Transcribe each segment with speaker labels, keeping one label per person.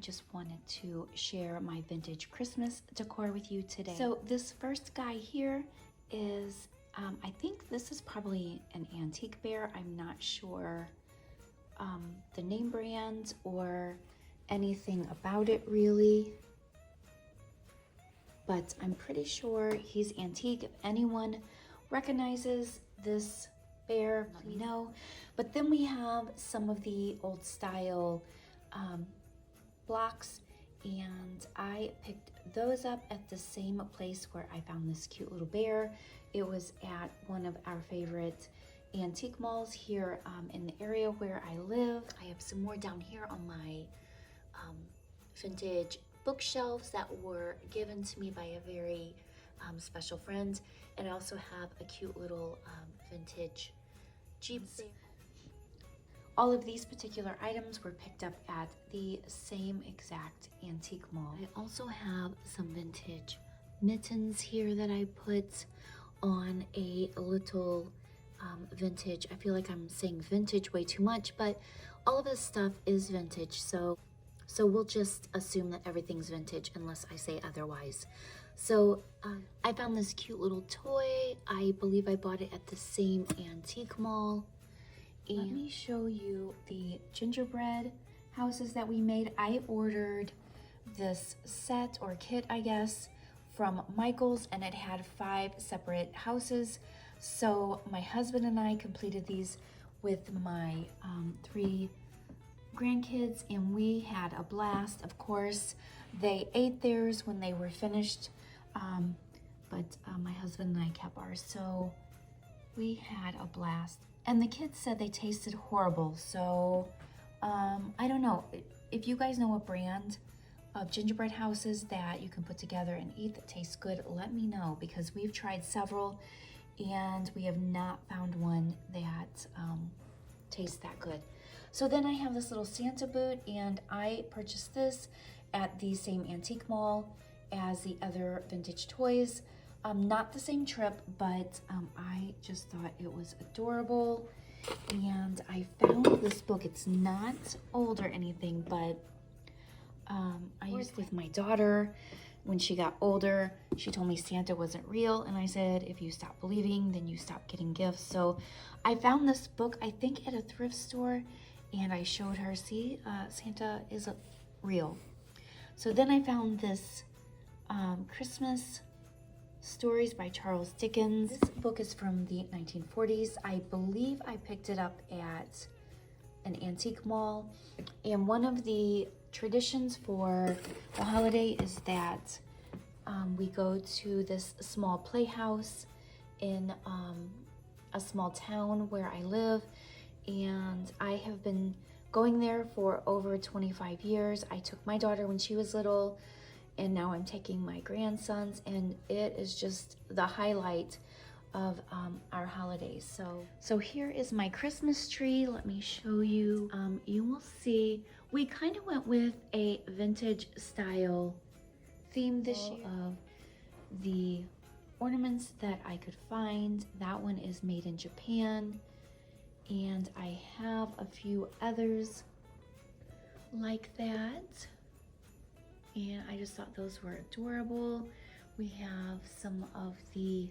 Speaker 1: just wanted to share my vintage Christmas decor with you today. So this first guy here is, I think this is probably an antique bear. I'm not sure the name brand or anything about it really, but I'm pretty sure he's antique. If anyone recognizes this bear, let me know. But then we have some of the old style blocks, and I picked those up at the same place where I found this cute little bear. It was at one of our favorite antique malls here in the area where I live. I have some more down here on my vintage bookshelves that were given to me by a very special friend. And I also have a cute little vintage Jeep. All of these particular items were picked up at the same exact antique mall. I also have some vintage mittens here that I put on a little vintage. I feel like I'm saying vintage way too much, but all of this stuff is vintage, so we'll just assume that everything's vintage unless I say otherwise. So I found this cute little toy. I believe I bought it at the same antique mall. And let me show you the gingerbread houses that we made. I ordered this set or kit, I guess, from Michael's, and it had 5 separate houses. So my husband and I completed these with my 3 grandkids, and we had a blast. Of course, they ate theirs when they were finished, but my husband and I kept ours, so we had a blast. And the kids said they tasted horrible, so I don't know. If you guys know a brand of gingerbread houses that you can put together and eat that tastes good, let me know, because we've tried several and we have not found one that tastes that good. So then I have this little Santa boot, and I purchased this at the same antique mall as the other vintage toys. Not the same trip, but I just thought it was adorable. And I found this book. It's not old or anything, but I used it with my daughter. When she got older, she told me Santa wasn't real, and I said, if you stop believing, then you stop getting gifts. So I found this book, I think at a thrift store, and I showed her, see, Santa is real. So then I found this Christmas Stories by Charles Dickens. This book is from the 1940s. I believe I picked it up at an antique mall. And one of the traditions for the holiday is that we go to this small playhouse in a small town where I live. And I have been going there for over 25 years. I took my daughter when she was little, and now I'm taking my grandsons, and it is just the highlight of our holidays. So here is my Christmas tree. Let me show you. You will see we kind of went with a vintage style theme this year of the ornaments that I could find. That one is made in Japan, and I have a few others like that. And I just thought those were adorable. We have some of the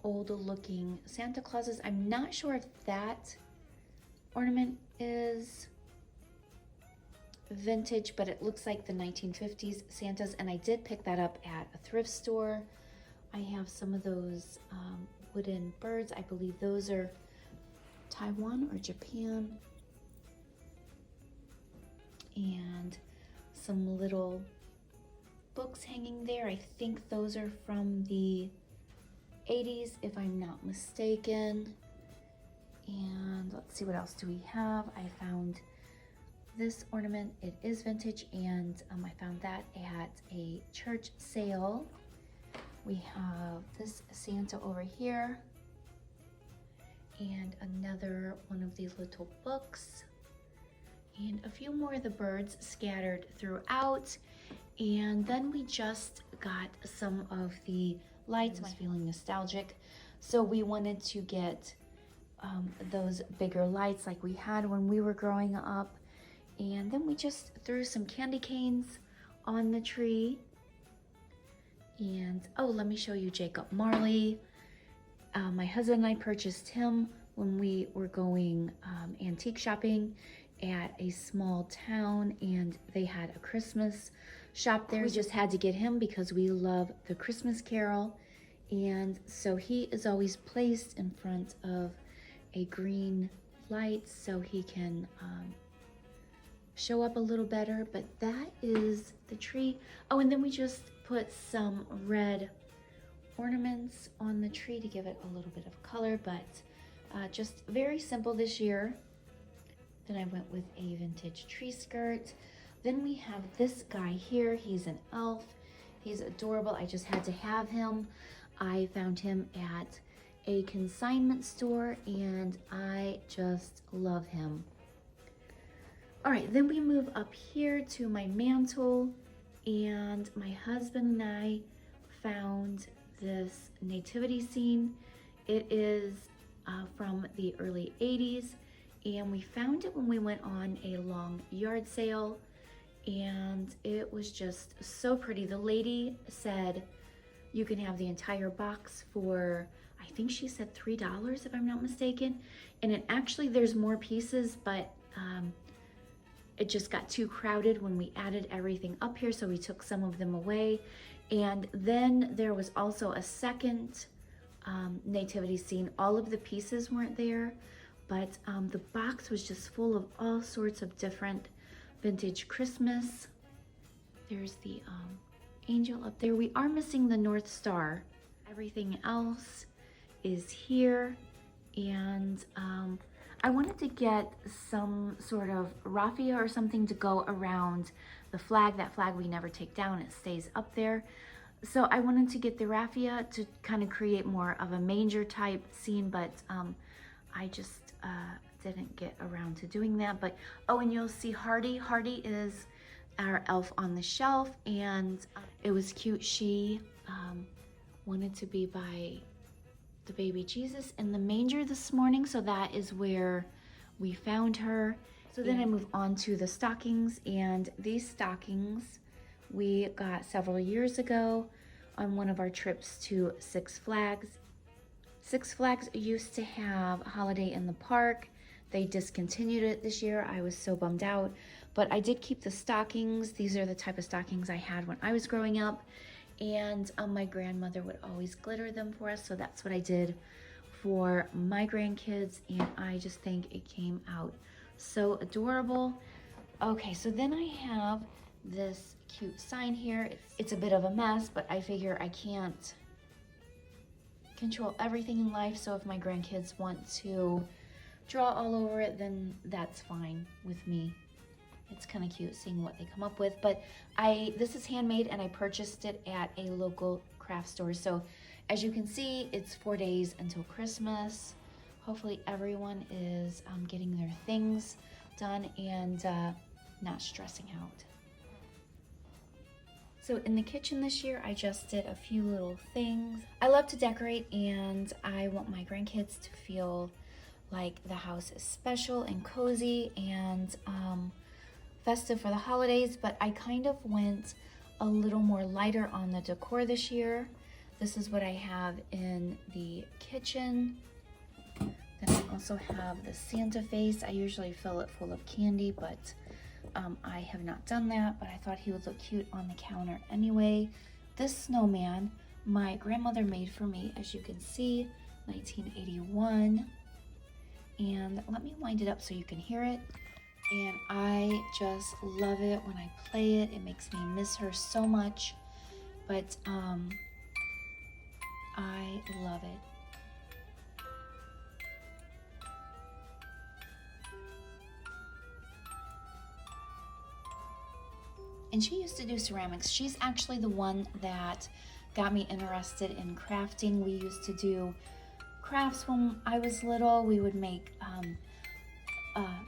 Speaker 1: old looking Santa Clauses. I'm not sure if that ornament is vintage, but it looks like the 1950s Santas, and I did pick that up at a thrift store. I have some of those wooden birds. I believe those are Taiwan or Japan. And some little books hanging there. I think those are from the 80s, if I'm not mistaken. And let's see, what else do we have? I found this ornament. It is vintage, and I found that at a church sale. We have this Santa over here, and another one of these little books, and a few more of the birds scattered throughout. And then we just got some of the lights. I was feeling nostalgic, so we wanted to get those bigger lights like we had when we were growing up. And then we just threw some candy canes on the tree. And oh, let me show you Jacob Marley. My husband and I purchased him when we were going antique shopping at a small town, and they had a Christmas shop there. We just had to get him because we love the Christmas Carol. And so he is always placed in front of a green light so he can show up a little better. But that is the tree. Oh, and then we just put some red ornaments on the tree to give it a little bit of color, but just very simple this year. Then I went with a vintage tree skirt. Then we have this guy here. He's an elf. He's adorable. I just had to have him. I found him at a consignment store and I just love him. All right, then we move up here to my mantle, and my husband and I found this nativity scene. It is from the early 80s, and we found it when we went on a long yard sale, and it was just so pretty. The lady said you can have the entire box for, I think she said $3 if I'm not mistaken, and it actually, there's more pieces, but it just got too crowded when we added everything up here, so we took some of them away. And then there was also a second nativity scene. All of the pieces weren't there, but the box was just full of all sorts of different vintage Christmas. There's the angel up there. We are missing the North Star. Everything else is here, and I wanted to get some sort of raffia or something to go around the flag. That flag we never take down, it stays up there. So I wanted to get the raffia to kind of create more of a manger type scene, but I just didn't get around to doing that. But oh, and you'll see Hardy. Hardy is our elf on the shelf, and it was cute. She wanted to be by the baby Jesus in the manger this morning, so that is where we found her. So then I move on to the stockings, and these stockings we got several years ago on one of our trips to Six Flags. Six Flags used to have Holiday in the Park. They discontinued it this year. I was so bummed out, but I did keep the stockings. These are the type of stockings I had when I was growing up, and my grandmother would always glitter them for us, so that's what I did for my grandkids, and I just think it came out so adorable. Okay, so then I have this cute sign here. It's a bit of a mess, but I figure I can't control everything in life, so if my grandkids want to draw all over it, then that's fine with me. It's kind of cute seeing what they come up with, but this is handmade and I purchased it at a local craft store. So as you can see, it's 4 days until Christmas. Hopefully everyone is getting their things done and not stressing out. So in the kitchen this year, I just did a few little things. I love to decorate, and I want my grandkids to feel like the house is special and cozy and festive for the holidays, but I kind of went a little more lighter on the decor this year. This is what I have in the kitchen. Then I also have the Santa face. I usually fill it full of candy, but I have not done that, but I thought he would look cute on the counter anyway. This snowman, my grandmother made for me, as you can see, 1981. And let me wind it up so you can hear it. And I just love it when I play it. It makes me miss her so much, but I love it. And she used to do ceramics. She's actually the one that got me interested in crafting. We used to do crafts when I was little. We would make,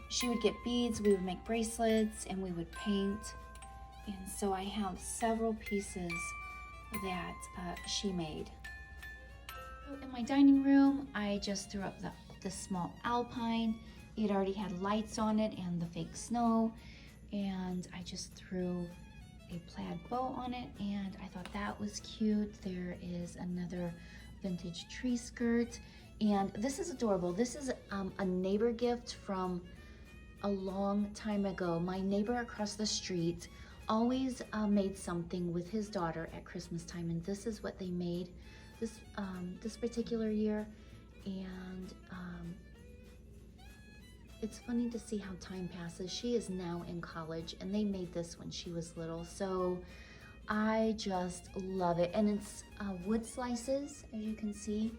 Speaker 1: she would get beads, we would make bracelets, and we would paint. And so I have several pieces that she made. So in my dining room, I just threw up the small alpine. It already had lights on it and the fake snow. and I just threw a plaid bow on it, and I thought that was cute. There is another vintage tree skirt, and this is adorable. This is a neighbor gift from a long time ago. My neighbor across the street always made something with his daughter at Christmas time, and this is what they made this particular year. And it's funny to see how time passes. She is now in college, and they made this when she was little, so I just love it. And it's wood slices, as you can see,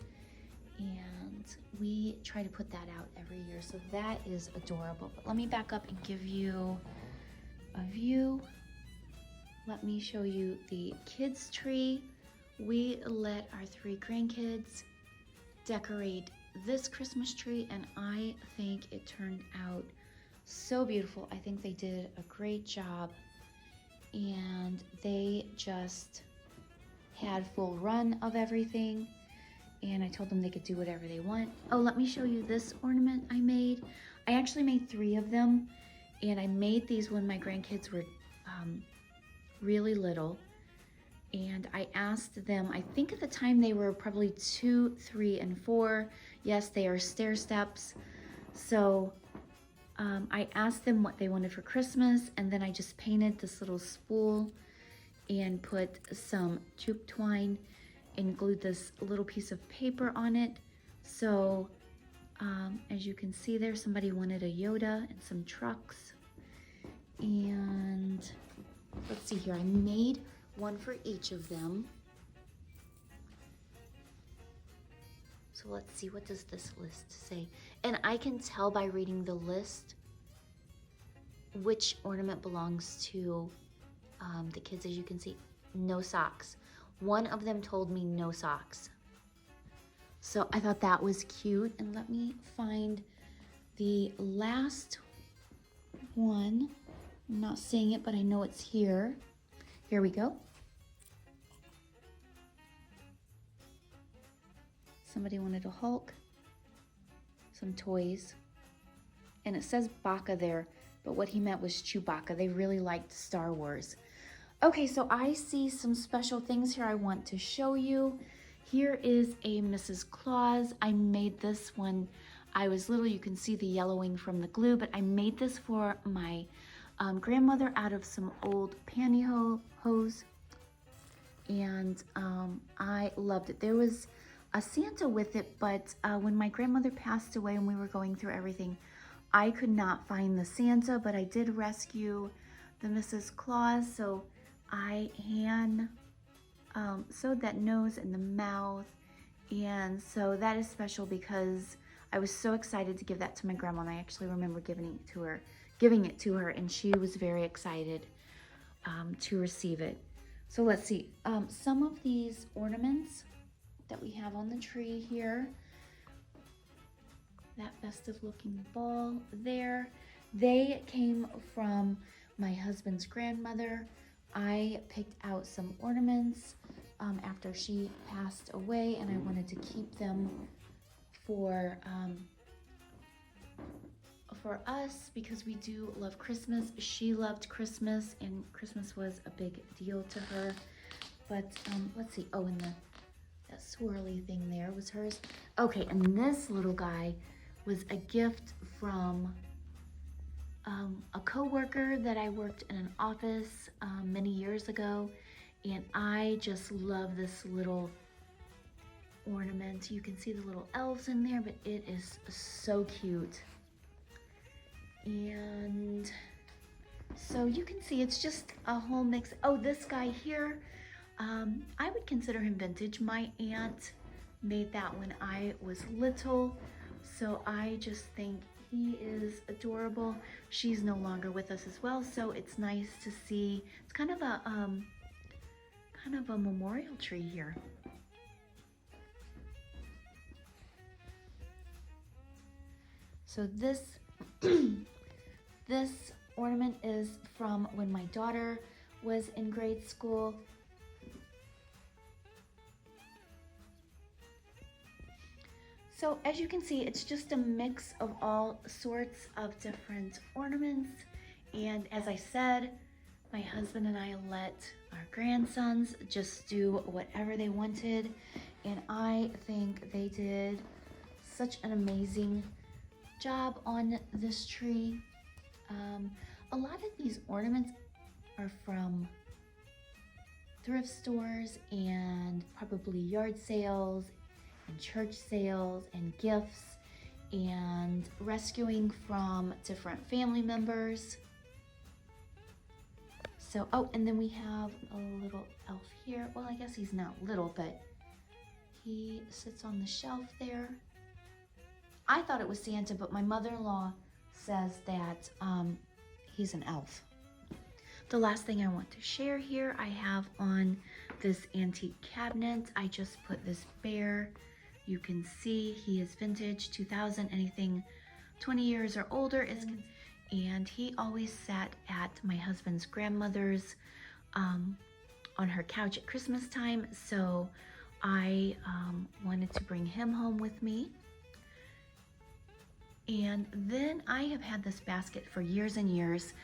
Speaker 1: and we try to put that out every year, so that is adorable. But let me back up and give you a view. Let me show you the kids' tree. We let our 3 grandkids decorate this Christmas tree, and I think it turned out so beautiful. I think they did a great job, and they just had full run of everything, and I told them they could do whatever they want. Oh, let me show you this ornament I made. I actually made 3 of them, and I made these when my grandkids were really little. And I asked them, I think at the time they were probably 2, 3, and 4. Yes, they are stair steps. So I asked them what they wanted for Christmas, and then I just painted this little spool and put some jute twine and glued this little piece of paper on it. So as you can see there, somebody wanted a Yoda and some trucks. And let's see here, I made one for each of them. So let's see, what does this list say? And I can tell by reading the list which ornament belongs to the kids. As you can see, no socks. One of them told me no socks. So I thought that was cute. And let me find the last one. I'm not seeing it, but I know it's here. Here we go. Somebody wanted a Hulk, some toys, and it says Baka there, but what he meant was Chewbacca. They really liked Star Wars. Okay, so I see some special things here I want to show you. Here is a Mrs. Claus. I made this when I was little. You can see the yellowing from the glue, but I made this for my grandmother out of some old pantyhose, and I loved it. There was a Santa with it, but when my grandmother passed away and we were going through everything, I could not find the Santa, but I did rescue the Mrs. Claus, so I hand sewed that nose and the mouth, and so that is special because I was so excited to give that to my grandma, and I actually remember giving it to her, and she was very excited to receive it. So let's see, some of these ornaments that we have on the tree here, that festive looking ball there, they came from my husband's grandmother. I picked out some ornaments after she passed away, and I wanted to keep them for us because we do love Christmas. She loved Christmas, and Christmas was a big deal to her. But let's see, oh, and that swirly thing there was hers. Okay, and this little guy was a gift from a co-worker that I worked in an office many years ago, and I just love this little ornament. You can see the little elves in there, but it is so cute. And so you can see it's just a whole mix. Oh, this guy here, I would consider him vintage. My aunt made that when I was little, so I just think he is adorable. She's no longer with us as well, so it's nice to see. It's kind of a memorial tree here. So this this ornament is from when my daughter was in grade school. So as you can see, it's just a mix of all sorts of different ornaments, And as I said, my husband and I let our grandsons just do whatever they wanted. And I think they did such an amazing job on this tree. A lot of these ornaments are from thrift stores and probably yard sales and church sales and gifts and rescuing from different family members. So, oh, and then we have a little elf here. Well, I guess he's not little, but he sits on the shelf there. I thought it was Santa, but my mother-in-law says that he's an elf. The last thing I want to share here, I have on this antique cabinet, I just put this bear. You can see he is vintage, 2000, anything 20 years or older is, and he always sat at my husband's grandmother's on her couch at Christmas time, so I wanted to bring him home with me. And then I have had this basket for years and years,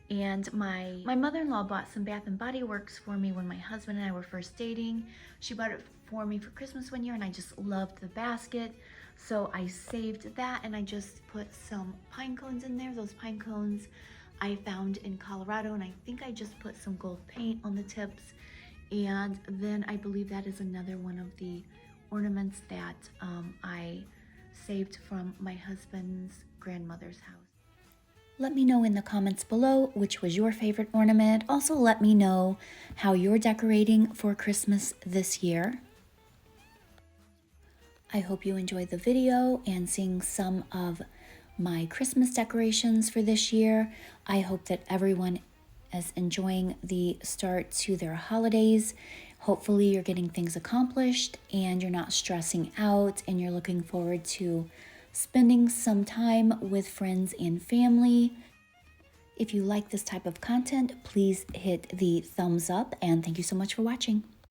Speaker 1: and my mother-in-law bought some Bath and Body Works for me when my husband and I were first dating. She bought it for me for Christmas one year, and I just loved the basket. So I saved that, and I just put some pine cones in there. Those pine cones I found in Colorado, and I think I just put some gold paint on the tips. And then I believe that is another one of the ornaments that I saved from my husband's grandmother's house. Let me know in the comments below which was your favorite ornament. Also, let me know how you're decorating for Christmas this year. I hope you enjoyed the video and seeing some of my Christmas decorations for this year. I hope that everyone is enjoying the start to their holidays. Hopefully you're getting things accomplished and you're not stressing out, and you're looking forward to spending some time with friends and family. If you like this type of content, please hit the thumbs up, and thank you so much for watching.